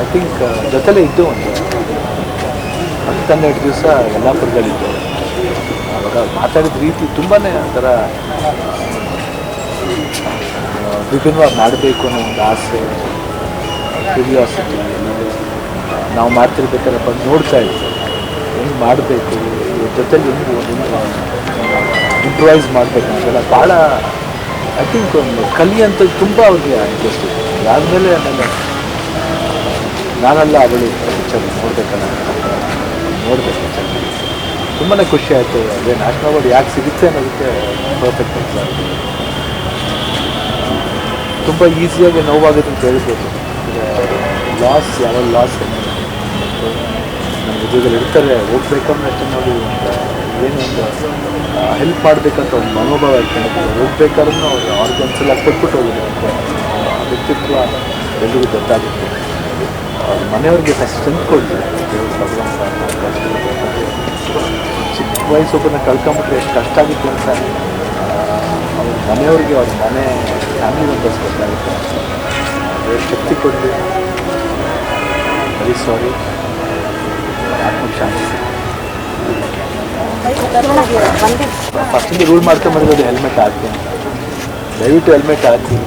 I think ಜೊತೆಲೇ ಇದ್ದು ಒಂದು 10-12 ದಿವಸ ಯಲ್ಲಾಪುರದಲ್ಲಿದ್ದು. ಆವಾಗ ಮಾತಾಡಿದ ರೀತಿ ತುಂಬಾ ಒಂಥರ ವಿಭಿನ್ನವಾಗಿ ಮಾಡಬೇಕು ಅನ್ನೋ ಒಂದು ಆಸೆ, ಕ್ಯೂರಿಯಾಸಿಟಿ. ನಾವು ಮಾಡ್ತಿರ್ಬೇಕಾದ್ರೆ ಬಂದು ನೋಡ್ತಾ ಇದ್ವಿ ಹೆಂಗೆ ಮಾಡಬೇಕು, ಜೊತೆಲಿ ಹೆಂಗೆ ಇಂಪ್ರೂವೈಸ್ ಮಾಡಬೇಕು ಅಂತೆಲ್ಲ ಭಾಳ ಐ ಥಿಂಕ್ ಒಂದು ಕಲಿಯಂಥದ್ದು ತುಂಬ ಅವ್ರಿಗೆ ಇಂಟ್ರೆಸ್ಟ್ ಇದೆ. ಆದಮೇಲೆ ಆಮೇಲೆ ನಾನೆಲ್ಲ ಅವಳು ಪಿಕ್ಚರ್ ನೋಡ್ಬೇಕಲ್ಲ ನೋಡಬೇಕು ಚೆನ್ನಾಗಿ ತುಂಬಾ ಖುಷಿ ಆಯಿತು. ಅದೇ ನ್ಯಾಷನಲ್ ಅವಾರ್ಡ್ ಯಾಕೆ ಸಿಗುತ್ತೆ ಅನ್ನೋದಕ್ಕೆ ಪರ್ಫೆಕ್ಟ್ ಎಕ್ಸಾಂಪಲ್. ತುಂಬ ಈಸಿಯಾಗಿ ನೋವಾಗುತ್ತೆ ಅಂತ ಹೇಳ್ಬೋದು. ಲಾಸ್ ಯಾವ ಲಾಸ್ ನಮ್ಮ ಉದ್ಯೋಗದಲ್ಲಿ ಇರ್ತಾರೆ, ಹೋಗ್ಬೇಕಂದ್ರೆ ಅಷ್ಟೇ ನೋಡಿ ಏನೋ ಒಂದು ಹೆಲ್ಪ್ ಮಾಡಬೇಕಂತ ಒಂದು ಮನೋಭಾವ ಇಟ್ಕೊಂಡು ಹೋಗ್ಬೇಕಾದ್ರೂ ಅವ್ರು ಆರ್ಗನ್ಸ್ ಎಲ್ಲ ಕೊಟ್ಬಿಟ್ಟು ಹೋಗಿದೆ ಅಂತ ವ್ಯಕ್ತಿತ್ವ ಎಲ್ರಿಗೂ ಗೊತ್ತಾಗುತ್ತೆ. ಅವ್ರ ಮನೆಯವ್ರಿಗೆ ಸ್ಟ್ರೆಂತ್ ಕೊಡ್ತಾರೆ. ಚಿಕ್ಕ ವಯಸ್ಸೊಬ್ಬರನ್ನ ಕಳ್ಕೊಂಬಿಟ್ರೆ ಎಷ್ಟು ಕಷ್ಟ ಆಗುತ್ತೆ ಅಂತ ಅವ್ರ ಮನೆಯವ್ರಿಗೆ ಅವ್ರ ಮನೆ ಫ್ಯಾಮಿಲಿ ಮೆಂಬರ್ಸ್ ಗೊತ್ತಾಗುತ್ತೆ. ಶಕ್ತಿ ಕೊಡಲಿ. Very sorry. ಆತ್ಮಶಾಂತಿ. ಫಸ್ಟಿಂದ ರೂಲ್ ಮಾಡ್ಕೊಂಬಂದಿರೋದು ಹೆಲ್ಮೆಟ್ ಹಾಕಿ ಅಂತ. ದಯವಿಟ್ಟು ಹೆಲ್ಮೆಟ್ ಹಾಕಿ.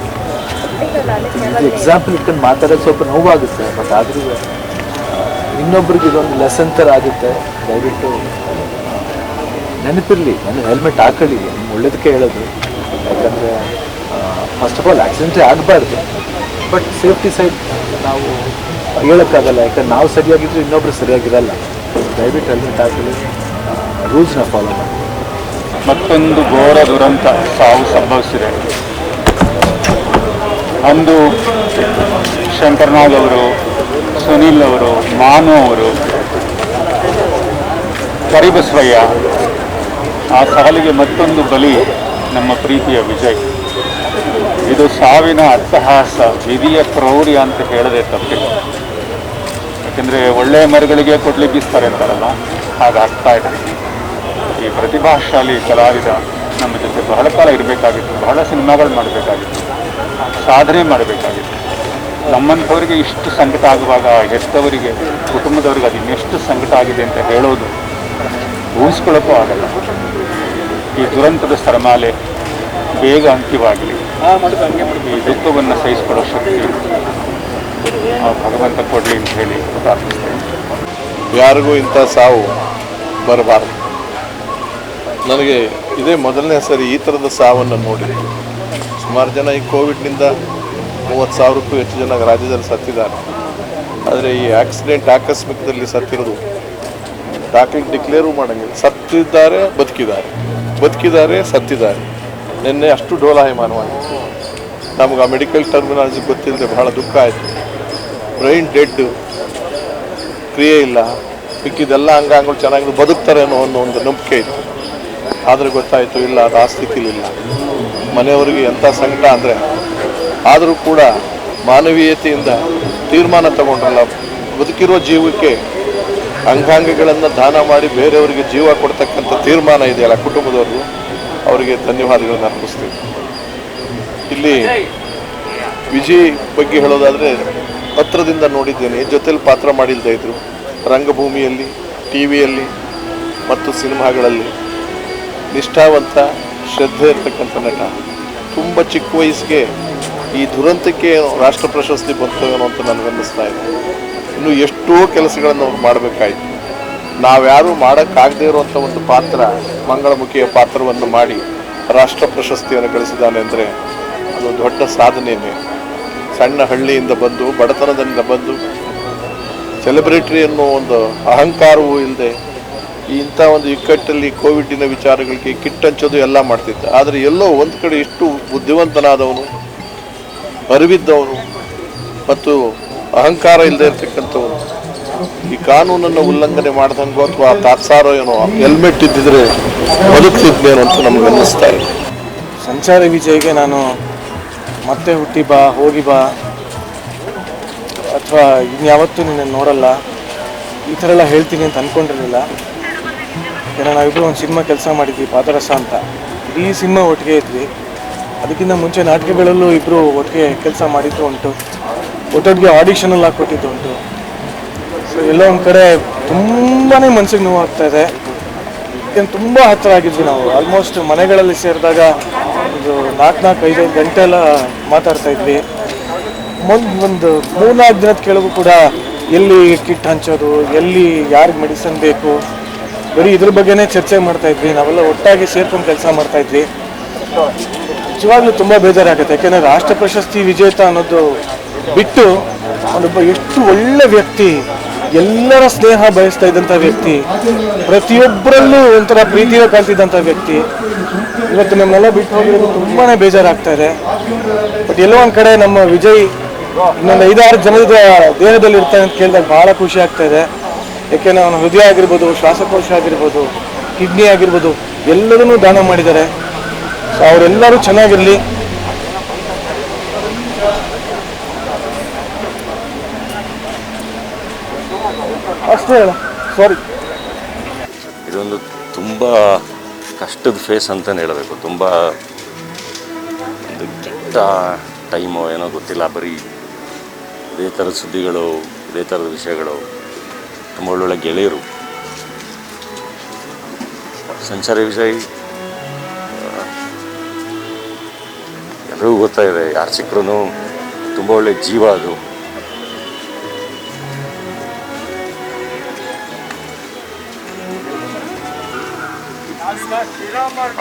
ಇದು ಎಕ್ಸಾಂಪಲ್ ಇಟ್ಕೊಂಡು ಮಾತಾಡೋದು ಸ್ವಲ್ಪ ನೋವಾಗುತ್ತೆ, ಬಟ್ ಆದರೂ ಇನ್ನೊಬ್ರಿಗೆ ಇದೊಂದು ಲೆಸನ್ ಥರ ಆಗುತ್ತೆ. ದಯವಿಟ್ಟು ನೆನಪಿರಲಿ, ನಾನು ಹೆಲ್ಮೆಟ್ ಹಾಕೊಳ್ಳಿ, ಒಳ್ಳೇದಕ್ಕೆ ಹೇಳೋದು. ಯಾಕಂದರೆ ಫಸ್ಟ್ ಆಫ್ ಆಲ್ ಆಕ್ಸಿಡೆಂಟೇ ಆಗಬಾರ್ದು, ಬಟ್ ಸೇಫ್ಟಿ ಸೈಡ್ ನಾವು ಹೇಳೋಕ್ಕಾಗಲ್ಲ. ಯಾಕಂದ್ರೆ ನಾವು ಸರಿಯಾಗಿದ್ದರೂ ಇನ್ನೊಬ್ರು ಸರಿಯಾಗಿರಲ್ಲ. ದಯವಿಟ್ಟು ಹೆಲ್ಮೆಟ್ ಹಾಕಲಿ, ರೂಲ್ಸ್ನ ಫಾಲೋ ಮಾಡಿ. ಮತ್ತೊಂದು ಘೋರ ದುರಂತ ಸಾವು ಸಂಭವಿಸಿದೆ. ಅಂದು ಶಂಕರ್ನಾಗ್ ಅವರು, ಸುನಿಲ್ ಅವರು, ಮಾನು ಅವರು, ಕರಿಬಸವಯ್ಯ, ಆ ಸಾಲಿಗೆ ಮತ್ತೊಂದು ಬಲಿ ನಮ್ಮ ಪ್ರೀತಿಯ ವಿಜಯ್. ಇದು ಸಾವಿನ ಅಟ್ಟಹಾಸ, ವಿಧಿಯ ಕ್ರೌರ್ಯ ಅಂತ ಹೇಳದೆ ತಪ್ಪಿಲ್ಲ. ಯಾಕೆಂದರೆ ಒಳ್ಳೆಯ ಮರಗಳಿಗೆ ಕೊಡ್ಲಿ ಬೀಸ್ತಾರೆ ಅಂತಾರಲ್ಲ, ಹಾಗಾಗ್ತಾ ಇದೆ. ಈ ಪ್ರತಿಭಾಶಾಲಿ ಕಲಾವಿದ ನಮ್ಮ ಜೊತೆ ಬಹಳ ಕಾಲ ಇರಬೇಕಾಗಿತ್ತು, ಬಹಳ ಸಿನಿಮಾಗಳು ಮಾಡಬೇಕಾಗಿತ್ತು, ಸಾಧನೆ ಮಾಡಬೇಕಾಗಿತ್ತು. ನಮ್ಮಂಥವರಿಗೆ ಇಷ್ಟು ಸಂಕಟ ಆಗುವಾಗ ಹೆತ್ತವರಿಗೆ, ಕುಟುಂಬದವ್ರಿಗೆ ಅದು ಇನ್ನೆಷ್ಟು ಸಂಕಟ ಆಗಿದೆ ಅಂತ ಹೇಳೋದು ಊಹಿಸ್ಕೊಳ್ಳೋಕ್ಕೂ ಆಗಲ್ಲ. ಈ ದುರಂತದ ಸರಮಾಲೆ ಬೇಗ ಅಂತ್ಯವಾಗಲಿ. ಈ ದುಃಖವನ್ನು ಸಹಿಸಿಕೊಳ್ಳೋ ಶಕ್ತಿ ಭಗವಂತ ಕೊಡಲಿ ಅಂತ ಹೇಳಿ ಪ್ರಾರ್ಥಿಸ್ತೇನೆ. ಯಾರಿಗೂ ಇಂಥ ಸಾವು ಬರಬಾರದು. ನನಗೆ ಇದೇ ಮೊದಲನೇ ಸರಿ ಈ ಥರದ ಸಾವನ್ನು ನೋಡಿ. ಸುಮಾರು ಜನ ಈ ಕೋವಿಡ್ನಿಂದ 30,000ಕ್ಕೂ ಹೆಚ್ಚು ಜನ ರಾಜ್ಯದಲ್ಲಿ ಸತ್ತಿದ್ದಾರೆ. ಆದರೆ ಈ ಆಕ್ಸಿಡೆಂಟ್ ಆಕಸ್ಮಿಕದಲ್ಲಿ ಸತ್ತಿರೋದು ಡಾಕ್ಟರ್ ಡಿಕ್ಲೇರು ಮಾಡೋಂಗಿಲ್ಲ. ಸತ್ತಿದ್ದಾರೆ, ಬದುಕಿದ್ದಾರೆ, ಸತ್ತಿದ್ದಾರೆ. ನಿನ್ನೆ ಅಷ್ಟು ಡೋಲಾಯಮಾನವಾಗಿತ್ತು. ನಮ್ಗೆ ಆ ಮೆಡಿಕಲ್ ಟರ್ಮಿನಾಲಜಿ ಗೊತ್ತಿಲ್ಲದೆ ಬಹಳ ದುಃಖ ಆಯಿತು. ಬ್ರೈನ್ ಡೆಡ್, ಕ್ರಿಯೆ ಇಲ್ಲ, ಮಿಕ್ಕಿದೆಲ್ಲ ಅಂಗಾಂಗಗಳು ಚೆನ್ನಾಗಿ ಬದುಕ್ತಾರೆ ಅನ್ನೋ ಒಂದು ನಂಬಿಕೆ ಇತ್ತು. ಆದರೆ ಗೊತ್ತಾಯಿತು ಇಲ್ಲ, ಅದು ಆ ಸ್ಥಿತಿಲಿಲ್ಲ. ಮನೆಯವರಿಗೆ ಎಂಥ ಸಂಕಟ ಅಂದರೆ, ಆದರೂ ಕೂಡ ಮಾನವೀಯತೆಯಿಂದ ತೀರ್ಮಾನ ತಗೊಂಡ್ರಲ್ಲ. ಬದುಕಿರೋ ಜೀವಕ್ಕೆ ಅಂಗಾಂಗಗಳನ್ನು ದಾನ ಮಾಡಿ ಬೇರೆಯವರಿಗೆ ಜೀವ ಕೊಡ್ತಕ್ಕಂಥ ತೀರ್ಮಾನ ಇದೆಯಲ್ಲ ಕುಟುಂಬದವ್ರಿಗೂ, ಅವರಿಗೆ ಧನ್ಯವಾದಗಳನ್ನು ಅರ್ಪಿಸ್ತೀವಿ. ಇಲ್ಲಿ ವಿಜಯ್ ಬಗ್ಗೆ ಹೇಳೋದಾದರೆ ಹತ್ರದಿಂದ ನೋಡಿದ್ದೇನೆ. ಜೊತೆಲಿ ಪಾತ್ರ ಮಾಡಿಲ್ಲದೆ ಇದ್ದರು. ರಂಗಭೂಮಿಯಲ್ಲಿ, ಟಿ ವಿಯಲ್ಲಿ ಮತ್ತು ಸಿನಿಮಾಗಳಲ್ಲಿ ನಿಷ್ಠಾವಂತ, ಶ್ರದ್ಧೆ ಇರ್ತಕ್ಕಂಥ ನಟ. ತುಂಬ ಚಿಕ್ಕ ವಯಸ್ಸಿಗೆ ಈ ದುರಂತಕ್ಕೆ ರಾಷ್ಟ್ರ ಪ್ರಶಸ್ತಿ ಬಂತು ಏನೋ ಅಂತ ನನಗನ್ನಿಸ್ತಾ ಇದೆ. ಇನ್ನು ಎಷ್ಟೋ ಕೆಲಸಗಳನ್ನು ಅವ್ರು ಮಾಡಬೇಕಾಯಿತು. ನಾವ್ಯಾರೂ ಮಾಡೋಕ್ಕಾಗದೇ ಇರುವಂಥ ಒಂದು ಪಾತ್ರ, ಮಂಗಳಮುಖಿಯ ಪಾತ್ರವನ್ನು ಮಾಡಿ ರಾಷ್ಟ್ರ ಪ್ರಶಸ್ತಿಯನ್ನು ಗಳಿಸಿದ್ದಾನೆ ಅಂದರೆ ಅದು ದೊಡ್ಡ ಸಾಧನೆಯೇ. ಸಣ್ಣ ಹಳ್ಳಿಯಿಂದ ಬಂದು, ಬಡತನದಿಂದ ಬಂದು, ಸೆಲೆಬ್ರಿಟಿ ಅನ್ನೋ ಒಂದು ಅಹಂಕಾರವೂ ಇಲ್ಲದೆ ಇಂಥ ಒಂದು ಇಕ್ಕಟ್ಟಲ್ಲಿ ಕೋವಿಡಿನ ವಿಚಾರಗಳಿಗೆ ಕಿಟ್ ಹಂಚೋದು ಎಲ್ಲ ಮಾಡ್ತಿದ್ದ. ಆದರೆ ಎಲ್ಲೋ ಒಂದು ಕಡೆ ಇಷ್ಟು ಬುದ್ಧಿವಂತನಾದವನು, ಅರಿವಿದ್ದವನು ಮತ್ತು ಅಹಂಕಾರ ಇಲ್ಲದೆ ಇರ್ತಕ್ಕಂಥವನು ಈ ಕಾನೂನನ್ನು ಉಲ್ಲಂಘನೆ ಮಾಡ್ದಂಗೋ ಅಥವಾ ತಾತ್ಸಾರೋ ಏನೋ ಹೆಲ್ಮೆಟ್ ಇದ್ದಿದ್ರೆ ಬದುಕ್ತಿದ್ನೇನೋ ಅಂತ ನಮ್ಗೆ ಅನ್ನಿಸ್ತಾ ಇದೆ. ಸಂಚಾರಿ ವಿಜಯ್ಗೆ ನಾನು ಮತ್ತೆ ಹುಟ್ಟಿ ಬಾ, ಹೋಗಿ ಬಾ, ಅಥವಾ ಇನ್ಯಾವತ್ತೂ ನಿನ್ನ ನೋಡಲ್ಲ, ಈ ಥರ ಎಲ್ಲ ಹೇಳ್ತೀನಿ ಅಂತ ಅಂದ್ಕೊಂಡಿರಲಿಲ್ಲ. ಯಾಕಂದರೆ ನಾವಿಬ್ಬರು ಒಂದು ಸಿನಿಮಾ ಕೆಲಸ ಮಾಡಿದ್ವಿ, ಪಾದರಸ ಅಂತ. ಇಡೀ ಸಿನಿಮಾ ಒಟ್ಟಿಗೆ ಇದ್ವಿ. ಅದಕ್ಕಿಂತ ಮುಂಚೆ ನಾಟಕಗಳಲ್ಲೂ ಇಬ್ಬರು ಒಟ್ಟಿಗೆ ಕೆಲಸ ಮಾಡಿದ್ದು ಉಂಟು. ಒಟ್ಟೊಟ್ಟಿಗೆ ಆಡಿಷನಲ್ಲಿ ಹಾಕ್ಕೊಟ್ಟಿದ್ದು ಉಂಟು. ಸೊ ಎಲ್ಲೋ ಒಂದು ಕಡೆ ತುಂಬಾ ಮನಸ್ಸಿಗೆ ನೋವಾಗ್ತಾ ಇದೆ. ಯಾಕೆಂದ್ರೆ ತುಂಬ ಹತ್ತಿರ ಆಗಿದ್ವಿ ನಾವು. ಆಲ್ಮೋಸ್ಟ್ ಮನೆಗಳಲ್ಲಿ ಸೇರಿದಾಗ ಇದು 4-5 ಗಂಟೆ ಎಲ್ಲ ಮಾತಾಡ್ತಾ ಇದ್ವಿ. ಒಂದು 3-4 ದಿನದ ಕೆಳಗೂ ಕೂಡ ಎಲ್ಲಿ ಕಿಟ್ ಹಂಚೋದು, ಎಲ್ಲಿ ಯಾರಿಗೆ ಮೆಡಿಸನ್ ಬೇಕು, ಬರೀ ಇದ್ರ ಬಗ್ಗೆನೇ ಚರ್ಚೆ ಮಾಡ್ತಾ ಇದ್ವಿ. ನಾವೆಲ್ಲ ಒಟ್ಟಾಗಿ ಸೇರ್ಕೊಂಡು ಕೆಲಸ ಮಾಡ್ತಾ ಇದ್ವಿ. ನಿಜವಾಗ್ಲೂ ತುಂಬ ಬೇಜಾರಾಗುತ್ತೆ. ಯಾಕೆಂದರೆ ರಾಷ್ಟ್ರ ಪ್ರಶಸ್ತಿ ವಿಜೇತ ಅನ್ನೋದು ಬಿಟ್ಟು ಅವನೊಬ್ಬ ಎಷ್ಟು ಒಳ್ಳೆ ವ್ಯಕ್ತಿ, ಎಲ್ಲರ ಸ್ನೇಹ ಬಯಸ್ತಾ ಇದ್ದಂಥ ವ್ಯಕ್ತಿ, ಪ್ರತಿಯೊಬ್ಬರಲ್ಲೂ ಒಂಥರ ಪ್ರೀತಿಯ ಕಾಣ್ತಿದ್ದಂಥ ವ್ಯಕ್ತಿ ಇವತ್ತು ನಮ್ಮನ್ನೆಲ್ಲ ಬಿಟ್ಟು ಹೋಗಿರೋದು ತುಂಬಾ ಬೇಜಾರಾಗ್ತಾ ಇದೆ. ಬಟ್ ಎಲ್ಲೋ ಒಂದು ಕಡೆ ನಮ್ಮ ವಿಜಯ್ ಇನ್ನೊಂದು 5-6 ಜನದ ದೇಹದಲ್ಲಿ ಇರ್ತಾನೆ ಅಂತ ಕೇಳಿದಾಗ ಭಾಳ ಖುಷಿ ಆಗ್ತಾ ಇದೆ. ಯಾಕೆಂದರೆ ಅವನ ಹೃದಯ ಆಗಿರ್ಬೋದು, ಶ್ವಾಸಕೋಶ ಆಗಿರ್ಬೋದು, ಕಿಡ್ನಿ ಆಗಿರ್ಬೋದು, ಎಲ್ಲದನ್ನೂ ದಾನ ಮಾಡಿದ್ದಾರೆ. ಸೊ ಅವರೆಲ್ಲರೂ ಚೆನ್ನಾಗಿರಲಿ. ಅಷ್ಟೇ ಹೇಳ. ಸಾರಿ, ಇದೊಂದು ತುಂಬ ಕಷ್ಟದ ಫೇಸ್ ಅಂತಲೇ ಹೇಳಬೇಕು. ತುಂಬ ಒಂದು ಕೆಟ್ಟ ಟೈಮು ಏನೋ ಗೊತ್ತಿಲ್ಲ. ಬರೀ ಇದೇ ಥರದ ಸುದ್ದಿಗಳು, ಇದೇ ಥರದ ವಿಷಯಗಳು. ತುಂಬ ಒಳ್ಳೊಳ್ಳೆ ಗೆಳೆಯರು. ಸಂಚಾರಿ ವಿಜಯ್ ಎಲ್ಲರಿಗೂ ಗೊತ್ತಾಗಿದೆ, ಯಾರು ಸಿಕ್ಕರೂ ತುಂಬ ಒಳ್ಳೆ ಜೀವ ಅದು.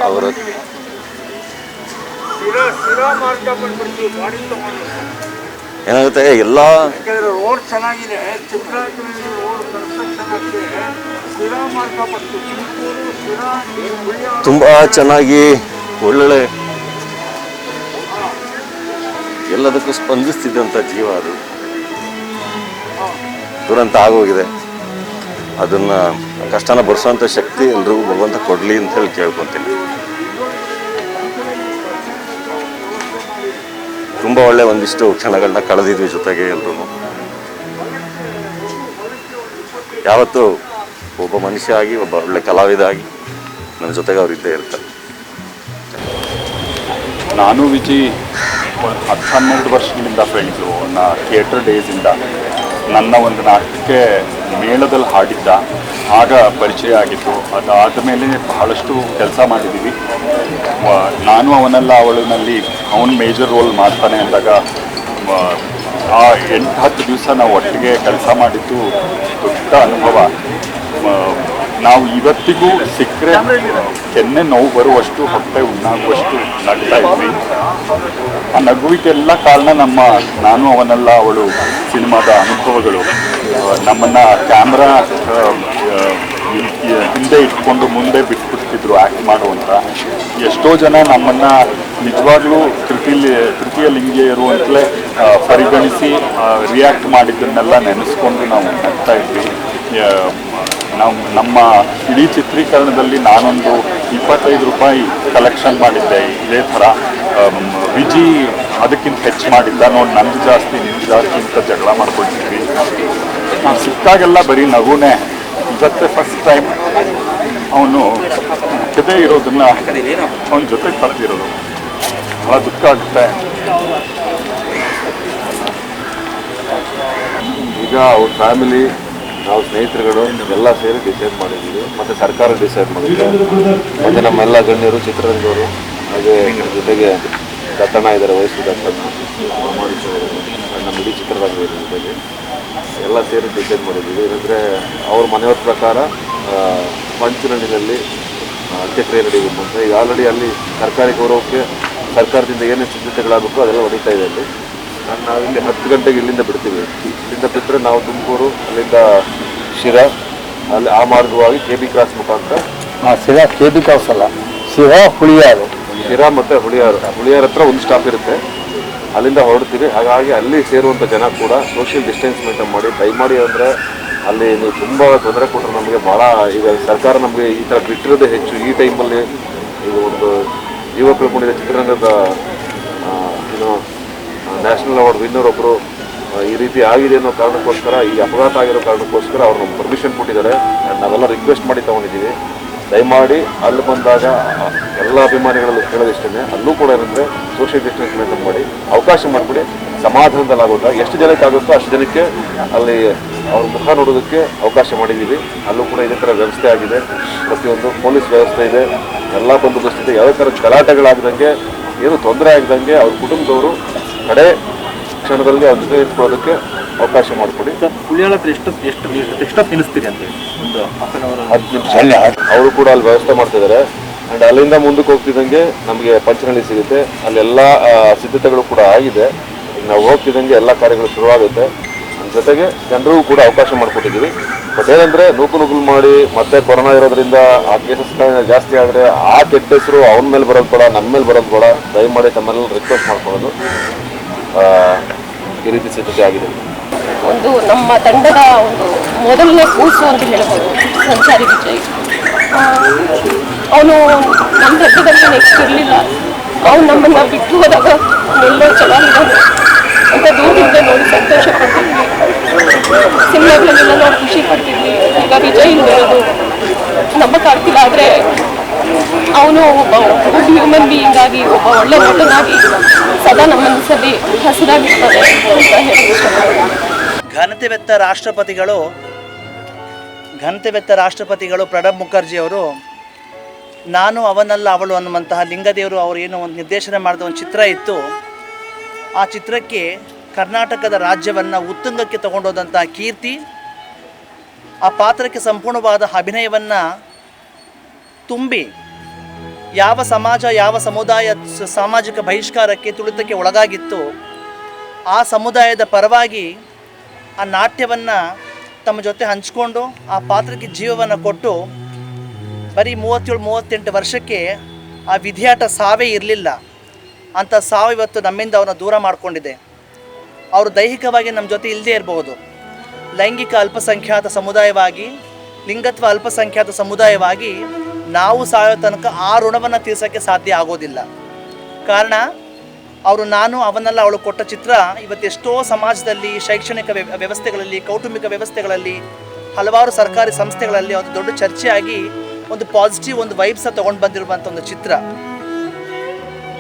ಅವರ ಏನಾಗುತ್ತೆ ಎಲ್ಲ ರೋಡ್ ಚೆನ್ನಾಗಿದೆ, ತುಂಬ ಚೆನ್ನಾಗಿ ಒಳ್ಳೊಳ್ಳೆ ಎಲ್ಲದಕ್ಕೂ ಸ್ಪಂದಿಸ್ತಿದ್ದಂಥ ಜೀವ ಅದು ದುರಂತ ಆಗೋಗಿದೆ. ಅದನ್ನ ಕಷ್ಟನ ಬರ್ಸೋಂಥ ಶಕ್ತಿ ಎಲ್ರಿಗೂ ಭಗವಂತ ಕೊಡಲಿ ಅಂತ ಹೇಳಿ ಕೇಳ್ಕೊತೀನಿ. ತುಂಬ ಒಳ್ಳೆ ಒಂದಿಷ್ಟು ಕ್ಷಣಗಳನ್ನ ಕಳೆದಿದ್ವಿ ಜೊತೆಗೆ ಎಲ್ರೂ. ಯಾವತ್ತೂ ಒಬ್ಬ ಮನುಷ್ಯ ಆಗಿ, ಒಬ್ಬ ಒಳ್ಳೆ ಕಲಾವಿದ ಆಗಿ ನನ್ನ ಜೊತೆಗೆ ಅವ್ರು ಇದ್ದೇ ಇರ್ತಾರೆ. ನಾನು ವಿಜಿ 12 ವರ್ಷಗಳಿಂದ ಫ್ರೆಂಡ್ಸು. ಥಿಯೇಟರ್ ಡೇಸಿಂದ ನನ್ನ ಒಂದು ನಾಟಕಕ್ಕೆ ಮೇಳದಲ್ಲಿ ಹಾಡಿದ್ದ, ಆಗ ಪರಿಚಯ ಆಗಿತ್ತು. ಅದಾದ ಮೇಲೆ ಬಹಳಷ್ಟು ಕೆಲಸ ಮಾಡಿದ್ದೀವಿ. ನಾನು ಅವನೆಲ್ಲ ಅವಳಿನಲ್ಲಿ ಅವನು ಮೇಜರ್ ರೋಲ್ ಮಾಡ್ತಾನೆ ಅಂದಾಗ ಆ 8-10 ದಿವಸ ನಾವು ಒಟ್ಟಿಗೆ ಕೆಲಸ ಮಾಡಿದ್ದು ದೊಡ್ಡ ಅನುಭವ. ನಾವು ಇವತ್ತಿಗೂ ಸಿಕ್ಕರೆ ಕೆನ್ನೆ ನೋವು ಬರುವಷ್ಟು, ಹೊಟ್ಟೆ ಉಣ್ಣಾಗುವಷ್ಟು ನಗ್ತಾ ಇದ್ವಿ. ಆ ನಗುವಿಗೆಲ್ಲ ಕಾರಣ ನಾನು ಅವನೆಲ್ಲ ಅವಳು ಸಿನಿಮಾದ ಅನುಭವಗಳು. ನಮ್ಮನ್ನು ಕ್ಯಾಮ್ರಾ ಹಿಂದೆ ಇಟ್ಕೊಂಡು ಮುಂದೆ ಬಿಟ್ಬಿಡ್ತಿದ್ರು ಆ್ಯಕ್ಟ್ ಮಾಡುವಂಥ. ಎಷ್ಟೋ ಜನ ನಮ್ಮನ್ನು ನಿಜವಾಗ್ಲೂ ತೃತೀಯ ಲಿಂಗಿಯರು ಅಂತಲೇ ಪರಿಗಣಿಸಿ ರಿಯಾಕ್ಟ್ ಮಾಡಿದ್ದನ್ನೆಲ್ಲ ನೆನೆಸ್ಕೊಂಡು ನಾವು ನಗ್ತಾ ಇದ್ವಿ. ನಮ್ಮ ಇಡೀ ಚಿತ್ರೀಕರಣದಲ್ಲಿ ನಾನೊಂದು 25 ರೂಪಾಯಿ ಕಲೆಕ್ಷನ್ ಮಾಡಿದ್ದೆ ಇದೇ ಥರ. ವಿಜಿ ಅದಕ್ಕಿಂತ ಹೆಚ್ಚು ಮಾಡಿದ್ದ. ನೋಡಿ, ನಂದು ಜಾಸ್ತಿ ನಿಮ್ದು ಜಾಸ್ತಿ ಅಂತ ಜಗಳ ಮಾಡ್ಕೊಳ್ತಿದ್ವಿ. ನಾವು ಸಿಕ್ಕಾಗೆಲ್ಲ ಬರೀ ನಗುನೇ. ಇವತ್ತೇ ಫಸ್ಟ್ ಟೈಮ್ ಅವನು ಕೆದೆ ಇರೋದನ್ನ ಅವನ ಜೊತೆಗೆ ಬರ್ತಿರೋದು. ಭಾಳ ದುಃಖ ಆಗುತ್ತೆ. ಈಗ ಅವ್ರ ಫ್ಯಾಮಿಲಿ, ನಾವು ಸ್ನೇಹಿತರುಗಳು ಎಲ್ಲ ಸೇರಿ ಡಿಸೈಡ್ ಮಾಡಿದ್ದೀವಿ. ಮತ್ತು ಸರ್ಕಾರ ಡಿಸೈಡ್ ಮಾಡಿದ್ವಿ. ಮತ್ತು ನಮ್ಮೆಲ್ಲ ಗಣ್ಯರು, ಚಿತ್ರರಂಗವರು, ಹಾಗೆ ಜೊತೆಗೆ ದತ್ತಣ್ಣ ಇದ್ದಾರೆ, ವಯಸ್ಸು ದತ್ತಣ್ಣ, ನಮ್ಮ ಇಡೀ ಚಿತ್ರರಂಗ ಜೊತೆಗೆ ಎಲ್ಲ ಸೇರಿ ಡಿಸೈಡ್ ಮಾಡಿದ್ದೀವಿ. ಏನಂದರೆ ಅವ್ರ ಮನೆಯವ್ರ ಪ್ರಕಾರ ಮಂಚನಹಳ್ಳಿನಲ್ಲಿ ಅಂತ್ಯಕ್ರಿಯೆ ನಡೀಬೇಕು ಅಂತ. ಈಗ ಆಲ್ರೆಡಿ ಅಲ್ಲಿ ಸರ್ಕಾರಿ ಗೌರವಕ್ಕೆ ಸರ್ಕಾರದಿಂದ ಏನೇನು ಸಿದ್ಧತೆಗಳಾಗಬೇಕು ಅದೆಲ್ಲ ಹೊಡಿತಾ ಇದೆ ಅಲ್ಲಿ. ನಾವಿಲ್ಲಿ 10 ಗಂಟೆಗೆ ಇಲ್ಲಿಂದ ಬಿಡ್ತೀವಿ. ಇಲ್ಲಿಂದ ಬಿಟ್ಟರೆ ನಾವು ತುಮಕೂರು, ಅಲ್ಲಿಂದ ಶಿರಾ, ಅಲ್ಲಿ ಆ ಮಾರ್ಗವಾಗಿ KB ಕ್ರಾಸ್ ಮುಖಾಂತರ ಶಿರಾ KB ಕ್ರಾಸ್ ಅಲ್ಲ, ಶಿರಾ ಹುಳಿಯಾರು, ಶಿರಾ ಮತ್ತು ಹುಳಿಯಾರು ಹತ್ರ ಒಂದು ಸ್ಟಾಪ್ ಇರುತ್ತೆ. ಅಲ್ಲಿಂದ ಹೊರಡ್ತೀವಿ. ಹಾಗಾಗಿ ಅಲ್ಲಿ ಸೇರುವಂಥ ಜನ ಕೂಡ ಸೋಷಿಯಲ್ ಡಿಸ್ಟೆನ್ಸ್ ಮೇಂಟೈನ್ ಮಾಡಿ, ದಯಮಾಡಿ ಅಂದರೆ ಅಲ್ಲಿ ನೀವು ತುಂಬ ತೊಂದರೆ ಕೊಟ್ಟರೆ ನಮಗೆ ಭಾಳ. ಈಗ ಸರ್ಕಾರ ನಮಗೆ ಈ ಥರ ಬಿಟ್ಟಿರೋದೇ ಹೆಚ್ಚು. ಈ ಟೈಮಲ್ಲಿ ಈಗ ಒಂದು ಜೀವ ಕಳ್ಕೊಂಡಿದ್ದ ಚಿತ್ರರಂಗದ ನ್ಯಾಷನಲ್ ಅವಾರ್ಡ್ ವಿನ್ನರ್ ಒಬ್ಬರು ಈ ರೀತಿ ಆಗಿದೆ ಅನ್ನೋ ಕಾರಣಕ್ಕೋಸ್ಕರ, ಈ ಅಪಘಾತ ಆಗಿರೋ ಕಾರಣಕ್ಕೋಸ್ಕರ ಅವ್ರು ನಮ್ಗೆ ಪರ್ಮಿಷನ್ ಕೊಟ್ಟಿದ್ದಾರೆ. ನಾವೆಲ್ಲ ರಿಕ್ವೆಸ್ಟ್ ಮಾಡಿ ತೊಗೊಂಡಿದ್ದೀವಿ. ದಯಮಾಡಿ ಅಲ್ಲಿ ಬಂದಾಗ ಎಲ್ಲ ಅಭಿಮಾನಿಗಳಲ್ಲೂ ಕೇಳೋದಿಷ್ಟೇ, ಅಲ್ಲೂ ಕೂಡ ಏನಂದರೆ ಸೋಷಿಯಲ್ ಡಿಸ್ಟೆನ್ಸ್ ಮೇಂಟೈನ್ ಮಾಡಿ ಅವಕಾಶ ಮಾಡಿಬಿಡಿ. ಸಮಾಧಾನದಲ್ಲಾಗೋದ ಎಷ್ಟು ಜನಕ್ಕೆ ಆಗುತ್ತೋ ಅಷ್ಟು ಜನಕ್ಕೆ ಅಲ್ಲಿ ಅವ್ರ ಮುಖ ನೋಡೋದಕ್ಕೆ ಅವಕಾಶ ಮಾಡಿದ್ದೀವಿ. ಅಲ್ಲೂ ಕೂಡ ಇದೇ ಥರ ವ್ಯವಸ್ಥೆ ಆಗಿದೆ, ಪ್ರತಿಯೊಂದು ಪೊಲೀಸ್ ವ್ಯವಸ್ಥೆ ಇದೆ, ಎಲ್ಲ ಬಂದೋಬಸ್ತ್ ಇದೆ. ಯಾವುದೇ ಥರ ಗಲಾಟೆಗಳಾಗದಂಗೆ, ಏನು ತೊಂದರೆ ಆಗದಂಗೆ ಅವ್ರ ಕುಟುಂಬದವರು ಕಡೆ ಕ್ಷಣದಲ್ಲಿ ಅವ್ರ ಜೊತೆ ಇಟ್ಕೊಳ್ಳೋದಕ್ಕೆ ಅವಕಾಶ ಮಾಡಿಕೊಡಿ. ಹುಳಿಯಾಳ ಹತ್ರ ಎಷ್ಟೊತ್ತು ನಿಲ್ಲಿಸ್ತೀರಿ ಅಂತ ಒಂದು 10 ನಿಮಿಷ ಅವರು ಕೂಡ ಅಲ್ಲಿ ವ್ಯವಸ್ಥೆ ಮಾಡ್ತಿದ್ದಾರೆ. ಆ್ಯಂಡ್ ಅಲ್ಲಿಂದ ಮುಂದಕ್ಕೆ ಹೋಗ್ತಿದ್ದಂಗೆ ನಮಗೆ ಪಂಚನಹಳ್ಳಿ ಸಿಗುತ್ತೆ, ಅಲ್ಲೆಲ್ಲ ಸಿದ್ಧತೆಗಳು ಕೂಡ ಆಗಿದೆ. ನಾವು ಹೋಗ್ತಿದ್ದಂಗೆ ಎಲ್ಲ ಕಾರ್ಯಗಳು ಶುರುವಾಗುತ್ತೆ. ಜೊತೆಗೆ ಜನರಿಗೂ ಕೂಡ ಅವಕಾಶ ಮಾಡಿಕೊಟ್ಟಿದ್ದೀವಿ. ಬಟ್ ಏನಂದರೆ ನೂಕು ಮಾಡಿ ಮತ್ತೆ ಕೊರೋನಾ ಇರೋದ್ರಿಂದ ಆ ಕೇಸಸ್ ಜಾಸ್ತಿ ಆದರೆ ಆ ಕೆಟ್ಟ ಹೆಸರು ಅವನ ಮೇಲೆ ಬರೋದು ಬೇಡ, ನಮ್ಮ ಮೇಲೆ ಬರೋದು ಬೇಡ. ದಯಮಾಡಿ ತಮ್ಮೆಲ್ಲ ರಿಕ್ವೆಸ್ಟ್ ಮಾಡ್ಕೊಳ್ಳೋದು ಈ ರೀತಿ ಸಿದ್ಧತೆ ಆಗಿದೆ. ಒಂದು ನಮ್ಮ ತಂಡದ ಒಂದು ಮೊದಲನೇ ಕೂಸು ಅಂತ ಹೇಳ್ಬೋದು ಸಂಚಾರಿ ವಿಜಯ್. ಅವನು ನಮ್ಮ ತಂಡದಲ್ಲಿ ನೆಕ್ಸ್ಟ್ ಇರಲಿಲ್ಲ. ಅವನು ನಮ್ಮನ್ನು ಬಿಟ್ಟು ಹೋದಾಗ ಎಲ್ಲೋ ಚೆನ್ನಾಗಿದ್ದಾನೆ ಅಂತ ದೂರದಿಂದ ನೋಡಿ ಸಂತೋಷ ಪಡ್ತಿದ್ವಿ, ಸಿನಿಮಾಗಳನ್ನೆಲ್ಲ ನೋಡಿ ಖುಷಿ ಪಡ್ತಿದ್ವಿ. ಈಗ ವಿಜಯ್ ಇರೋದು ನಂಬಕ್ಕಾಗ್ತಿಲ್ಲ, ಆದರೆ ಅವನು ಒಬ್ಬ ಗುಡ್ ಹ್ಯೂಮನ್ ಬೀಯಿಂಗ್ ಆಗಿ, ಒಬ್ಬ ಒಳ್ಳೆ ನಟನಾಗಿ ಸದಾ ನಮ್ಮ ಮನಸ್ಸಲ್ಲಿ ಹಸಿರಾಗಿರ್ತಾನೆ ಅಂತ ಹೇಳಿ ಇಷ್ಟಪಡ್ತೀನಿ. ಘನತೆವೆತ್ತ ರಾಷ್ಟ್ರಪತಿಗಳು ಪ್ರಣಬ್ ಮುಖರ್ಜಿಯವರು ನಾನು ಅವನಲ್ಲ ಅವಳು ಅನ್ನುವಂತಹ ಲಿಂಗದೇವರು ಅವರು ಏನು ಒಂದು ನಿರ್ದೇಶನ ಮಾಡಿದ ಒಂದು ಚಿತ್ರ ಇತ್ತು. ಆ ಚಿತ್ರಕ್ಕೆ ಕರ್ನಾಟಕದ ರಾಜ್ಯವನ್ನು ಉತ್ತುಂಗಕ್ಕೆ ತಗೊಂಡೋದಂತಹ ಕೀರ್ತಿ, ಆ ಪಾತ್ರಕ್ಕೆ ಸಂಪೂರ್ಣವಾದ ಅಭಿನಯವನ್ನು ತುಂಬಿ ಯಾವ ಸಮಾಜ, ಯಾವ ಸಮುದಾಯ ಸಾಮಾಜಿಕ ಬಹಿಷ್ಕಾರಕ್ಕೆ, ತುಳಿತಕ್ಕೆ ಒಳಗಾಗಿತ್ತು, ಆ ಸಮುದಾಯದ ಪರವಾಗಿ ಆ ನಾಟ್ಯವನ್ನು ತಮ್ಮ ಜೊತೆ ಹಂಚಿಕೊಂಡು ಆ ಪಾತ್ರಕ್ಕೆ ಜೀವವನ್ನು ಕೊಟ್ಟು ಬರೀ 37-38 ವರ್ಷಕ್ಕೆ ಆ ವಿಧಿಯಾಟ ಸಾವೇ ಇರಲಿಲ್ಲ. ಅಂಥ ಸಾವು ಇವತ್ತು ನಮ್ಮಿಂದ ಅವನ್ನ ದೂರ ಮಾಡಿಕೊಂಡಿದೆ. ಅವರು ದೈಹಿಕವಾಗಿ ನಮ್ಮ ಜೊತೆ ಇಲ್ಲದೇ ಇರಬಹುದು, ಲೈಂಗಿಕ ಅಲ್ಪಸಂಖ್ಯಾತ ಸಮುದಾಯವಾಗಿ, ಲಿಂಗತ್ವ ಅಲ್ಪಸಂಖ್ಯಾತ ಸಮುದಾಯವಾಗಿ ನಾವು ಸಾಯೋ ತನಕ ಆ ಋಣವನ್ನು ತೀರ್ಸೋಕ್ಕೆ ಸಾಧ್ಯ ಆಗೋದಿಲ್ಲ. ಕಾರಣ ಅವರು ನಾನು ಅವನಲ್ಲ ಅವಳು ಕೊಟ್ಟ ಚಿತ್ರ ಇವತ್ತೆಷ್ಟೋ ಸಮಾಜದಲ್ಲಿ, ಶೈಕ್ಷಣಿಕ ವ್ಯವಸ್ಥೆಗಳಲ್ಲಿ, ಕೌಟುಂಬಿಕ ವ್ಯವಸ್ಥೆಗಳಲ್ಲಿ, ಹಲವಾರು ಸರ್ಕಾರಿ ಸಂಸ್ಥೆಗಳಲ್ಲಿ ಒಂದು ದೊಡ್ಡ ಚರ್ಚೆಯಾಗಿ ಒಂದು ಪಾಸಿಟಿವ್ ಒಂದು ವೈಬ್ಸ ತೊಗೊಂಡು ಬಂದಿರುವಂಥ ಒಂದು ಚಿತ್ರ.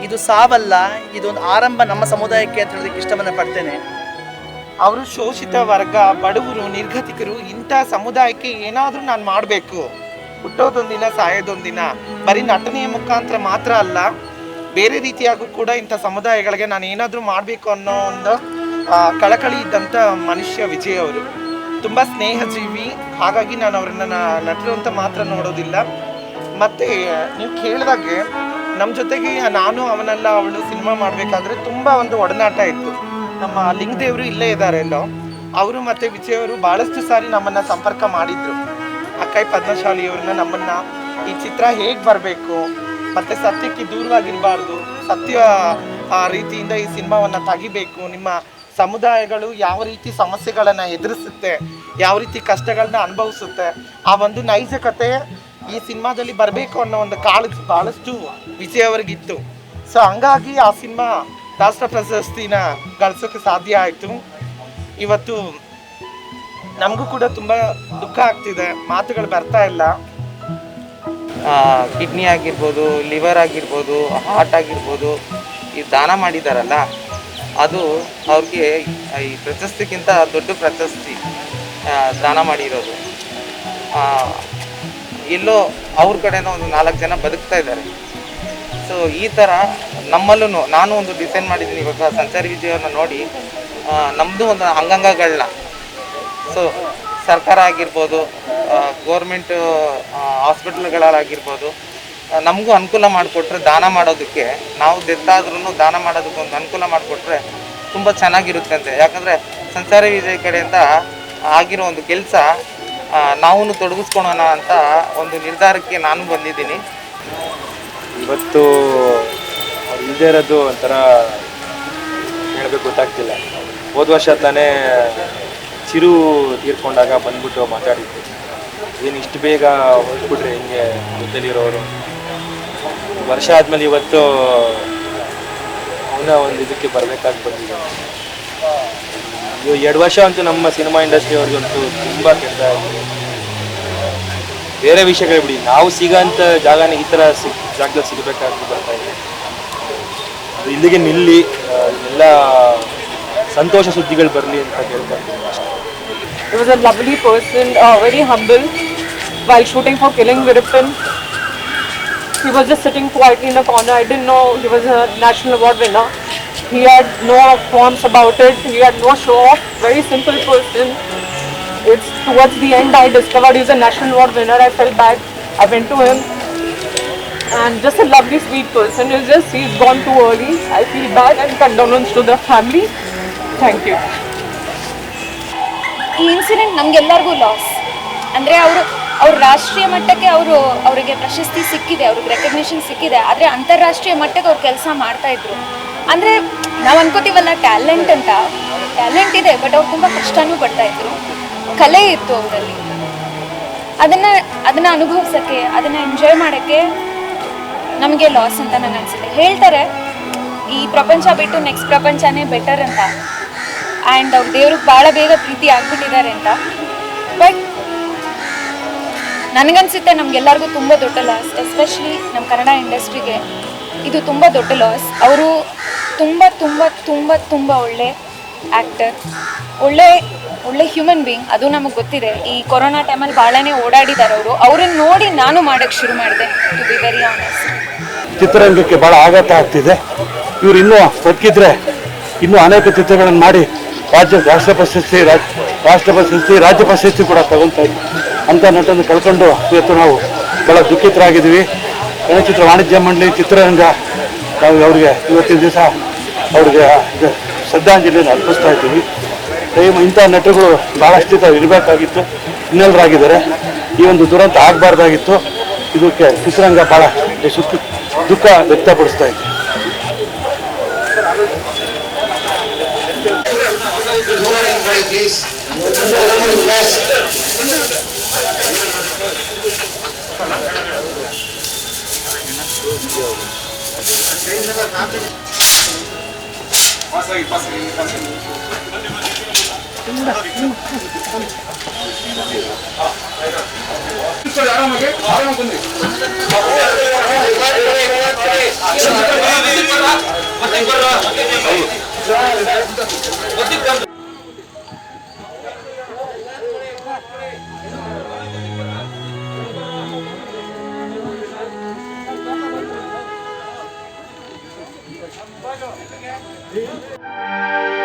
ಇದು ಸಾವಲ್ಲ, ಇದೊಂದು ಆರಂಭ ನಮ್ಮ ಸಮುದಾಯಕ್ಕೆ ಅಂತ ಹೇಳೋದಕ್ಕೆ ಇಷ್ಟವನ್ನು ಪಡ್ತೇನೆ. ಅವರು ಶೋಷಿತ ವರ್ಗ, ಬಡವರು, ನಿರ್ಗತಿಕರು, ಇಂಥ ಸಮುದಾಯಕ್ಕೆ ಏನಾದರೂ ನಾನು ಮಾಡಬೇಕು. ಹುಟ್ಟೋದೊಂದಿನ ಸಾಯೋದೊಂದಿನ. ಬರೀ ನಟನೆಯ ಮುಖಾಂತರ ಮಾತ್ರ ಅಲ್ಲ, ಬೇರೆ ರೀತಿಯಾಗೂ ಕೂಡ ಇಂಥ ಸಮುದಾಯಗಳಿಗೆ ನಾನು ಏನಾದರೂ ಮಾಡಬೇಕು ಅನ್ನೋ ಒಂದು ಕಳಕಳಿ ಇದ್ದಂಥ ಮನುಷ್ಯ ವಿಜಯ್ ಅವರು. ತುಂಬ ಸ್ನೇಹಜೀವಿ. ಹಾಗಾಗಿ ನಾನು ಅವರನ್ನು ನಟರು ಅಂತ ಮಾತ್ರ ನೋಡೋದಿಲ್ಲ. ಮತ್ತು ನೀವು ಕೇಳಿದಾಗೆ ನಮ್ಮ ಜೊತೆಗೆ ನಾನು ಅವನಲ್ಲ ಅವಳು ಸಿನಿಮಾ ಮಾಡಬೇಕಾದ್ರೆ ತುಂಬ ಒಂದು ಒಡನಾಟ ಇತ್ತು. ನಮ್ಮ ಲಿಂಗದೇವರು ಇಲ್ಲೇ ಇದ್ದಾರೆ ಎಲ್ಲೋ. ಅವರು ಮತ್ತು ವಿಜಯ್ ಅವರು ಭಾಳಷ್ಟು ಸಾರಿ ನಮ್ಮನ್ನು ಸಂಪರ್ಕ ಮಾಡಿದರು. ಅಕ್ಕೈ ಪದ್ಮಶಾಲಿಯವ್ರನ್ನ ನಮ್ಮನ್ನು ಈ ಚಿತ್ರ ಹೇಗೆ ಬರಬೇಕು ಮತ್ತು ಸತ್ಯಕ್ಕೆ ದೂರವಾಗಿರಬಾರ್ದು, ಸತ್ಯ ರೀತಿಯಿಂದ ಈ ಸಿನಿಮಾವನ್ನು ತೆಗಿಬೇಕು, ನಿಮ್ಮ ಸಮುದಾಯಗಳು ಯಾವ ರೀತಿ ಸಮಸ್ಯೆಗಳನ್ನು ಎದುರಿಸುತ್ತೆ, ಯಾವ ರೀತಿ ಕಷ್ಟಗಳನ್ನ ಅನುಭವಿಸುತ್ತೆ, ಆ ಒಂದು ನೈಜಕತೆ ಈ ಸಿನಿಮಾದಲ್ಲಿ ಬರಬೇಕು ಅನ್ನೋ ಒಂದು ಕಾಳಜಿ ಭಾಳಷ್ಟು ವಿಜಯ್ ಅವ್ರಿಗಿತ್ತು. ಸೊ ಹಂಗಾಗಿ ಆ ಸಿನಿಮಾ ರಾಷ್ಟ್ರ ಪ್ರಶಸ್ತಿನ ಗಳಿಸೋಕ್ಕೆ ಸಾಧ್ಯ ಆಯಿತು. ಇವತ್ತು ನಮಗೂ ಕೂಡ ತುಂಬ ದುಃಖ ಆಗ್ತಿದೆ, ಮಾತುಗಳು ಬರ್ತಾ ಇಲ್ಲ. ಕಿಡ್ನಿ ಆಗಿರ್ಬೋದು, ಲಿವರ್ ಆಗಿರ್ಬೋದು, ಹಾರ್ಟ್ ಆಗಿರ್ಬೋದು, ಈ ದಾನ ಮಾಡಿದಾರಲ್ಲ, ಅದು ಅವ್ರಿಗೆ ಈ ಪ್ರಶಸ್ತಿಗಿಂತ ದೊಡ್ಡ ಪ್ರಶಸ್ತಿ ದಾನ ಮಾಡಿರೋದು. ಎಲ್ಲೋ ಅವ್ರ ಕಡೆಯಿಂದ ಒಂದು 4 ಜನ ಬದುಕ್ತಾ ಇದ್ದಾರೆ. ಸೊ ಈ ಥರ ನಮ್ಮಲ್ಲೂ ನಾನು ಒಂದು ಡಿಸೈನ್ ಮಾಡಿದ್ದೀನಿ. ಇವಾಗ ಸಂಚಾರಿ ವಿಜಯವ್ರನ್ನ ನೋಡಿ ನಮ್ಮದು ಒಂದು ಅಂಗಾಂಗಗಳನ್ನ, ಸೊ ಸರ್ಕಾರ ಆಗಿರ್ಬೋದು, ಗೋರ್ಮೆಂಟ್ ಹಾಸ್ಪಿಟಲ್ಗಳಾಗಿರ್ಬೋದು, ನಮಗೂ ಅನುಕೂಲ ಮಾಡಿಕೊಟ್ರೆ ದಾನ ಮಾಡೋದಕ್ಕೆ, ನಾವು ಡೆತ್ತಾದ್ರೂ ದಾನ ಮಾಡೋದಕ್ಕೆ ಒಂದು ಅನುಕೂಲ ಮಾಡಿಕೊಟ್ರೆ ತುಂಬ ಚೆನ್ನಾಗಿರುತ್ತೆ ಅಂತ. ಯಾಕಂದರೆ ಸಂಚಾರಿ ವಿಜಯ್ ಕಡೆಯಿಂದ ಆಗಿರೋ ಒಂದು ಕೆಲಸ ನಾವು ತೊಡಗಿಸ್ಕೊಳೋಣ ಅಂತ ಒಂದು ನಿರ್ಧಾರಕ್ಕೆ ನಾನು ಬಂದಿದ್ದೀನಿ. ಇವತ್ತು ಅವ್ರು ಇಲ್ಲದೆ ಇರೋದು ಒಂಥರ ಹೇಳಬೇಕು ಗೊತ್ತಾಗ್ತಿಲ್ಲ. ಹೋದ ವರ್ಷ ತಾನೇ ಚಿರು ತೀರ್ಕೊಂಡಾಗ ಬಂದ್ಬಿಟ್ಟು ಮಾತಾಡಿದ್ದು, ಏನು ಇಷ್ಟು ಬೇಗ ಹೊರಟ್ಬಿಟ್ರೆ ಹಿಂಗೆ ಜೊತೆಲಿರೋರು. ವರ್ಷ ಆದಮೇಲೆ ಇವತ್ತು ಅವನ ಒಂದು ಇದಕ್ಕೆ ಬರಬೇಕಾಗಿ ಬಂದಿದೆ. 2 ವರ್ಷ ಅಂತೂ ನಮ್ಮ ಸಿನಿಮಾ ಇಂಡಸ್ಟ್ರಿ ಅವ್ರಿಗಂತೂ ತುಂಬ ಕೆಟ್ಟ. ಬೇರೆ ವಿಷಯಗಳು ಬಿಡಿ, ನಾವು ಸಿಗೋಂಥ ಜಾಗನ ಈ ಥರ ಜಾಗದಲ್ಲಿ ಸಿಗಬೇಕಾಗಿ ಬರ್ತಾ ಇದೆ. ಅದು ಇಲ್ಲಿಗೆ ನಿಲ್ಲಿ ಎಲ್ಲ ಸಂತೋಷ ಸುದ್ದಿಗಳು ಬರಲಿ ಅಂತ ಕೇಳ್ಕೊಳ್ತೀನಿ ಅಷ್ಟೇ. He was a lovely person, very humble. While shooting for Killing Viruppan, he was just sitting quietly in the corner. I didn't know he was a national award winner. He had no qualms about it. He had no show off. Very simple person. It's towards the end I discovered he was a national award winner. I felt bad. I went to him. And just a lovely, sweet person. He's gone too early. I feel bad and condolence to the family. Thank you. ಈ incident ನಮಗೆಲ್ಲರಿಗೂ loss. ಅಂದರೆ ಅವ್ರ ರಾಷ್ಟ್ರೀಯ ಮಟ್ಟಕ್ಕೆ ಅವರಿಗೆ ಪ್ರಶಸ್ತಿ ಸಿಕ್ಕಿದೆ, ಅವ್ರಿಗೆ ರೆಕಗ್ನಿಷನ್ ಸಿಕ್ಕಿದೆ. ಆದರೆ ಅಂತಾರಾಷ್ಟ್ರೀಯ ಮಟ್ಟಕ್ಕೆ ಅವ್ರು ಕೆಲಸ ಮಾಡ್ತಾಯಿದ್ರು. ಅಂದರೆ ನಾವು ಅನ್ಕೋತೀವಲ್ಲ ಟ್ಯಾಲೆಂಟ್ ಅಂತ, ಟ್ಯಾಲೆಂಟ್ ಇದೆ, ಬಟ್ ಅವ್ರು ತುಂಬ ಕಷ್ಟನೂ ಪಡ್ತಾಯಿದ್ರು. ಕಲೆ ಇತ್ತು ಅವರಲ್ಲಿ. ಅದನ್ನು ಅನುಭವಿಸೋಕ್ಕೆ, ಅದನ್ನು ಎಂಜಾಯ್ ಮಾಡೋಕ್ಕೆ ನಮಗೆ ಲಾಸ್ ಅಂತ ನನಗೆ ಅನಿಸುತ್ತೆ. ಹೇಳ್ತಾರೆ ಈ ಪ್ರಪಂಚ ಬಿಟ್ಟು ನೆಕ್ಸ್ಟ್ ಪ್ರಪಂಚನೇ ಬೆಟರ್ ಅಂತ. ಆ್ಯಂಡ್ ಅವ್ರು ದೇವ್ರಿಗೆ ಭಾಳ ಬೇಗ ಪ್ರೀತಿ ಆಗಿಬಿಟ್ಟಿದ್ದಾರೆ ಅಂತ. ಬಟ್ ನನಗನ್ಸುತ್ತೆ ನಮಗೆಲ್ಲರಿಗೂ ತುಂಬ ದೊಡ್ಡ ಲಾಸ್, ಎಸ್ಪೆಷಲಿ ನಮ್ಮ ಕನ್ನಡ ಇಂಡಸ್ಟ್ರಿಗೆ ಇದು ತುಂಬ ದೊಡ್ಡ ಲಾಸ್. ಅವರು ತುಂಬ ತುಂಬ ತುಂಬ ತುಂಬ ಒಳ್ಳೆ ಆ್ಯಕ್ಟರ್, ಒಳ್ಳೆ ಹ್ಯೂಮನ್ ಬೀಯಿಂಗ್. ಅದು ನಮಗೆ ಗೊತ್ತಿದೆ. ಈ ಕೊರೋನಾ ಟೈಮಲ್ಲಿ ಭಾಳನೇ ಓಡಾಡಿದ್ದಾರೆ ಅವರು. ಅವ್ರನ್ನ ನೋಡಿ ನಾನು ಮಾಡೋಕ್ಕೆ ಶುರು ಮಾಡಿದೆ, ಟು ಬಿ ವೆರಿ ಆನೆಸ್ಟ್. ಚಿತ್ರರಂಗಕ್ಕೆ ಭಾಳ ಆಘಾತ ಆಗ್ತಿದೆ. ಇವರು ಇನ್ನೂ ಬದುಕಿದ್ರೆ ಇನ್ನೂ ಅನೇಕ ಚಿತ್ರಗಳನ್ನು ಮಾಡಿ ರಾಷ್ಟ್ರ ಪ್ರಶಸ್ತಿ, ರಾಜ್ಯ ಪ್ರಶಸ್ತಿ ಕೂಡ ತಗೊಳ್ತಾ ಇದ್ವಿ. ಅಂಥ ನಟನ್ನು ಕಳ್ಕೊಂಡು ಇವತ್ತು ನಾವು ಭಾಳ ದುಃಖಿತರಾಗಿದ್ದೀವಿ. ಚಲನಚಿತ್ರ ವಾಣಿಜ್ಯ ಮಂಡಳಿ, ಚಿತ್ರರಂಗ ನಾವು ಅವರಿಗೆ ಇವತ್ತಿನ ದಿವಸ ಅವ್ರಿಗೆ ಶ್ರದ್ಧಾಂಜಲಿಯನ್ನು ಅರ್ಪಿಸ್ತಾ ಇದ್ದೀವಿ. ಇಂಥ ನಟರುಗಳು ಭಾಳಷ್ಟು ಇರಬೇಕಾಗಿತ್ತು, ಇನ್ನೆಲ್ಲರಾಗಿದ್ದಾರೆ. ಈ ಒಂದು ದುರಂತ ಆಗಬಾರ್ದಾಗಿತ್ತು. ಇದಕ್ಕೆ ಚಿತ್ರರಂಗ ಭಾಳ ದುಃಖ ವ್ಯಕ್ತಪಡಿಸ್ತಾ ಇದೆ. Thank you.